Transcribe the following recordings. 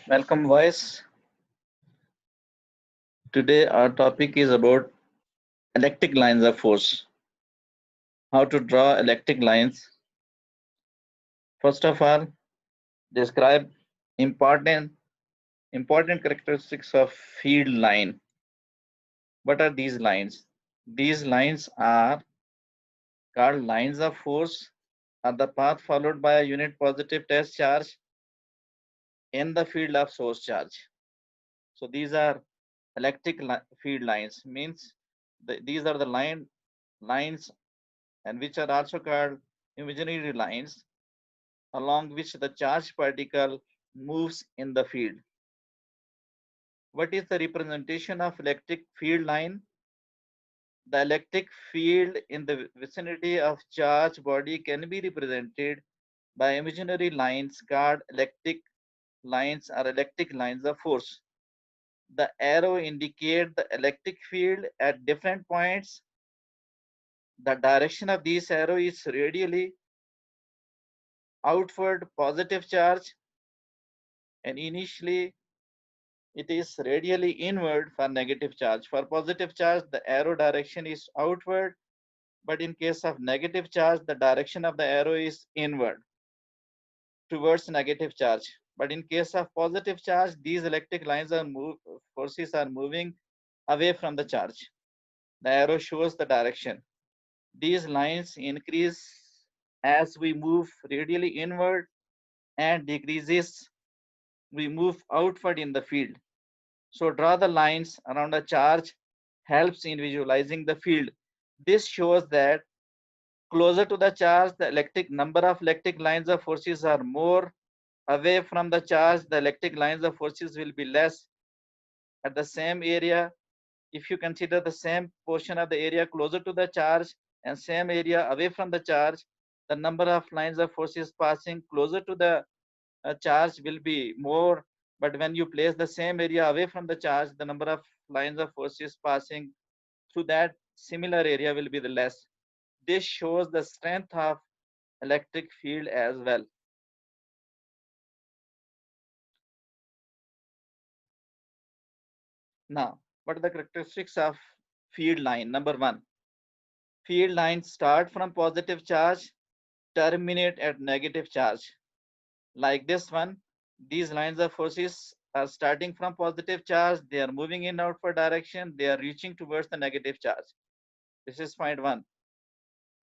Welcome, boys. Today, our topic is about electric lines of force. How to draw electric lines. First of all, describe important important characteristics of field line. What are these lines? These lines are called lines of force, are the path followed by a unit positive test charge in the field of source charge. So these are field lines. Means these are the lines and which are also called imaginary lines along which the charged particle moves in the field. What is the representation of electric field line? The electric field in the vicinity of charged body can be represented by imaginary lines called electric lines or electric lines of force. The arrow indicates the electric field at different points. The direction of this arrow is radially outward positive charge, and initially it is radially inward for negative charge. For positive charge, the arrow direction is outward, but in case of negative charge, the direction of the arrow is inward towards negative charge. But in case of positive charge, these electric lines forces are moving away from the charge. The arrow shows the direction. These lines increase as we move radially inward and decreases we move outward in the field. So draw the lines around a charge helps in visualizing the field. This shows that closer to the charge, the electric number of electric lines of forces are more. Away from the charge, the electric lines of forces will be less. At the same area, if you consider the same portion of the area closer to the charge and same area away from the charge, the number of lines of forces passing closer to the charge will be more. But when you place the same area away from the charge, the number of lines of forces passing through that similar area will be the less. This shows the strength of electric field as well. Now, what are the characteristics of field line? Number one, field lines start from positive charge, terminate at negative charge. Like this one, these lines of forces are starting from positive charge, they are moving in outward direction, they are reaching towards the negative charge. This is point one.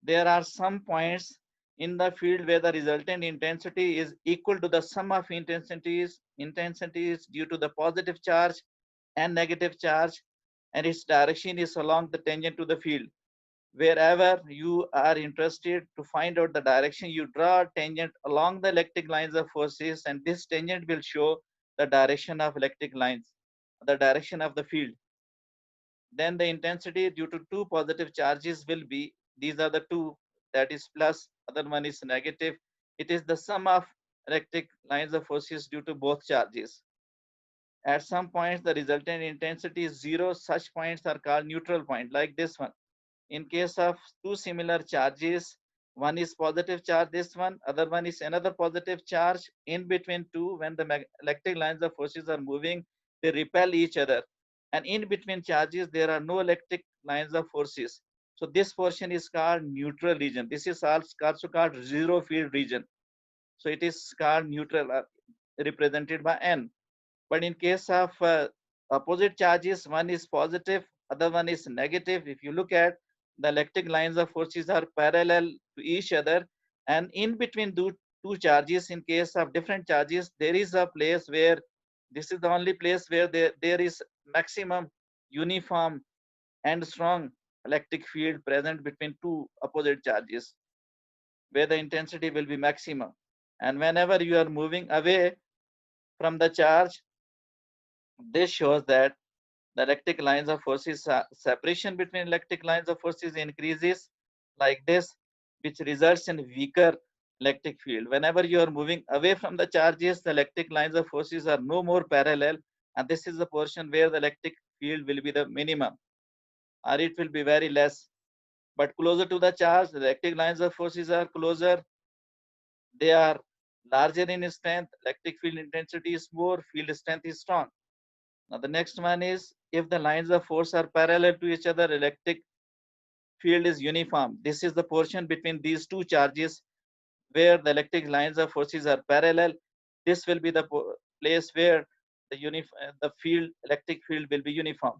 There are some points in the field where the resultant intensity is equal to the sum of intensities due to the positive charge and negative charge, and its direction is along the tangent to the field. Wherever you are interested to find out the direction, you draw a tangent along the electric lines of forces, and this tangent will show the direction of electric lines, the direction of the field. Then the intensity due to two positive charges will be, these are the two, that is plus, other one is negative. It is the sum of electric lines of forces due to both charges. At some points, the resultant intensity is zero. Such points are called neutral point, like this one. In case of two similar charges, one is positive charge, this one, other one is another positive charge. In between two, when the electric lines of forces are moving, they repel each other. And in between charges, there are no electric lines of forces. So this portion is called neutral region. This is also called zero field region. So it is called neutral, represented by N. But in case of opposite charges, one is positive, other one is negative. If you look at the electric lines of forces are parallel to each other, and in between two charges, in case of different charges, there is a place where this is the only place where there is maximum uniform and strong electric field present between two opposite charges, where the intensity will be maximum. And whenever you are moving away from the charge, this shows that the electric lines of forces separation between electric lines of forces increases like this, which results in weaker electric field. Whenever you are moving away from the charges, the electric lines of forces are no more parallel, and this is the portion where the electric field will be the minimum, or it will be very less. But closer to the charge, the electric lines of forces are closer, they are larger in strength, electric field intensity is more, field strength is strong. Now the next one is if the lines of force are parallel to each other, electric field is uniform. This is the portion between these two charges where the electric lines of forces are parallel. This will be the place where the field electric field will be uniform.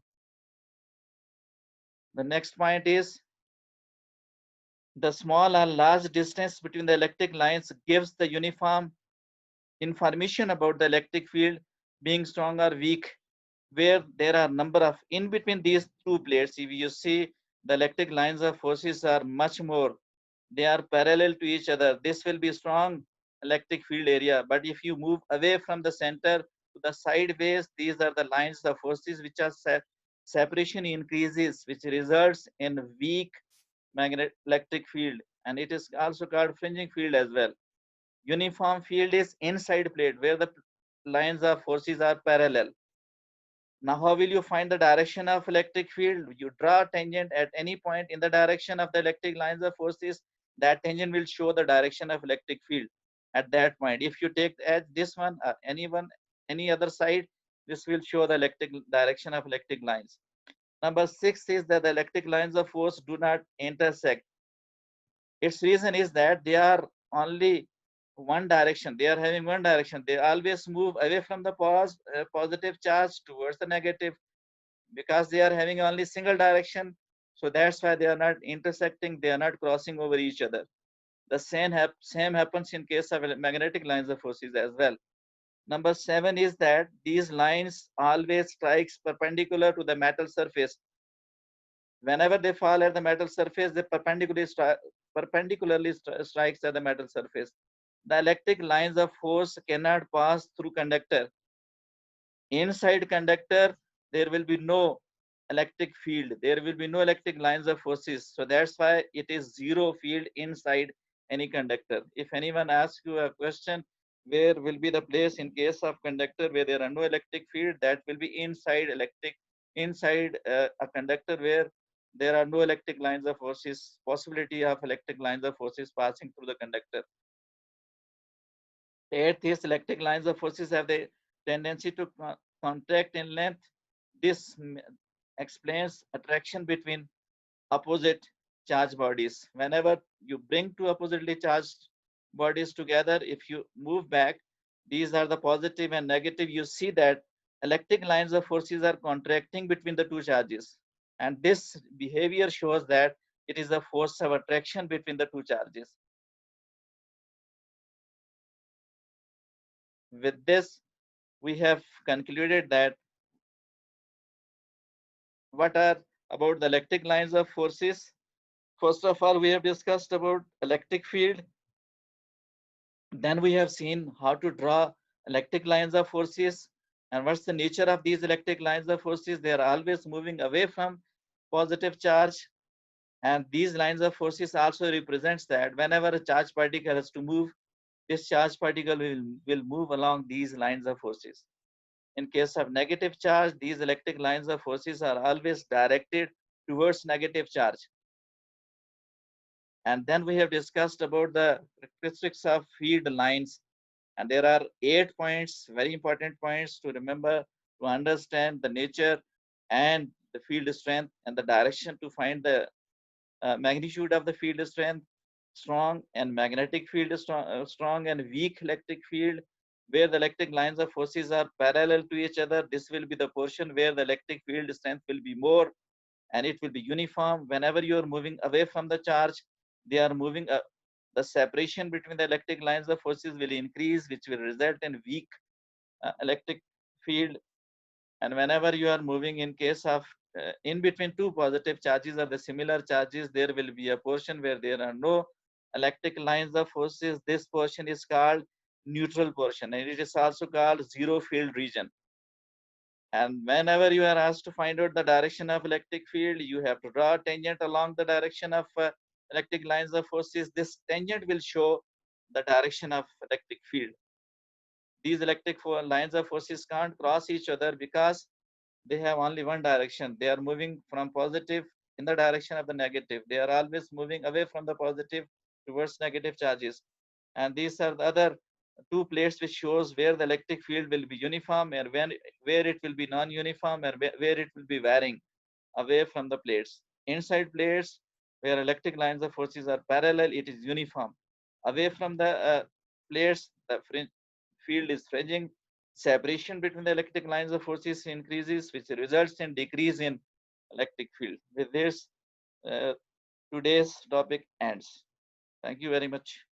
The next point is the small or large distance between the electric lines gives the uniform information about the electric field being strong or weak, where there are number of in between these two plates. If you see, the electric lines of forces are much more, they are parallel to each other. This will be strong electric field area. But if you move away from the center to the sideways, these are the lines of forces which are separation increases, which results in weak magnetic electric field, and it is also called fringing field as well. Uniform field is inside plate where the lines of forces are parallel. Now, how will you find the direction of electric field? You draw a tangent at any point in the direction of the electric lines of forces. That tangent will show the direction of electric field at that point. If you take as this one, any other side, this will show the electric direction of electric lines. Number 6 is that the electric lines of force do not intersect. Its reason is that they are only one direction. They are having one direction. They always move away from the positive charge towards the negative because they are having only single direction. So that's why they are not intersecting. They are not crossing over each other. The same happens in case of magnetic lines of forces as well. Number 7 is that these lines always strikes perpendicular to the metal surface. Whenever they fall at the metal surface, they perpendicularly strikes at the metal surface. The electric lines of force cannot pass through conductor. Inside conductor, there will be no electric field. There will be no electric lines of forces. So that's why it is zero field inside any conductor. If anyone asks you a question, where will be the place in case of conductor where there are no electric field, that will be inside a conductor where there are no electric lines of forces, possibility of electric lines of forces passing through the conductor. Eighth is electric lines of forces have the tendency to contract in length. This explains attraction between opposite charged bodies. Whenever you bring two oppositely charged bodies together, if you move back, these are the positive and negative. You see that electric lines of forces are contracting between the two charges. And this behavior shows that it is a force of attraction between the two charges. With this, we have concluded that what are about the electric lines of forces. First of all, we have discussed about electric field. Then we have seen how to draw electric lines of forces and what's the nature of these electric lines of forces. They are always moving away from positive charge, and these lines of forces also represents that whenever a charged particle has to move, this charged particle will move along these lines of forces. In case of negative charge, these electric lines of forces are always directed towards negative charge. And then we have discussed about the characteristics of field lines. And there are 8 points, very important points to remember to understand the nature and the field strength and the direction to find the magnitude of the field strength. Strong and magnetic field is strong and weak electric field. Where the electric lines of forces are parallel to each other, this will be the portion where the electric field strength will be more and it will be uniform. Whenever you are moving away from the charge, they are moving the separation between the electric lines of forces will increase, which will result in weak electric field. And whenever you are moving in case of in between two positive charges or the similar charges, there will be a portion where there are no electric lines of forces. This portion is called neutral portion, and it is also called zero field region. And whenever you are asked to find out the direction of electric field, you have to draw a tangent along the direction of electric lines of forces. This tangent will show the direction of electric field. These electric lines of forces can't cross each other because they have only one direction. They are moving from positive in the direction of the negative. They are always moving away from the positive towards negative charges. And these are the other two plates which shows where the electric field will be uniform and where it will be non-uniform and where it will be varying away from the plates. Inside plates, where electric lines of forces are parallel, it is uniform. Away from the plates, the field is fringing. Separation between the electric lines of forces increases, which results in decrease in electric field. With this, uh, today's topic ends. Thank you very much.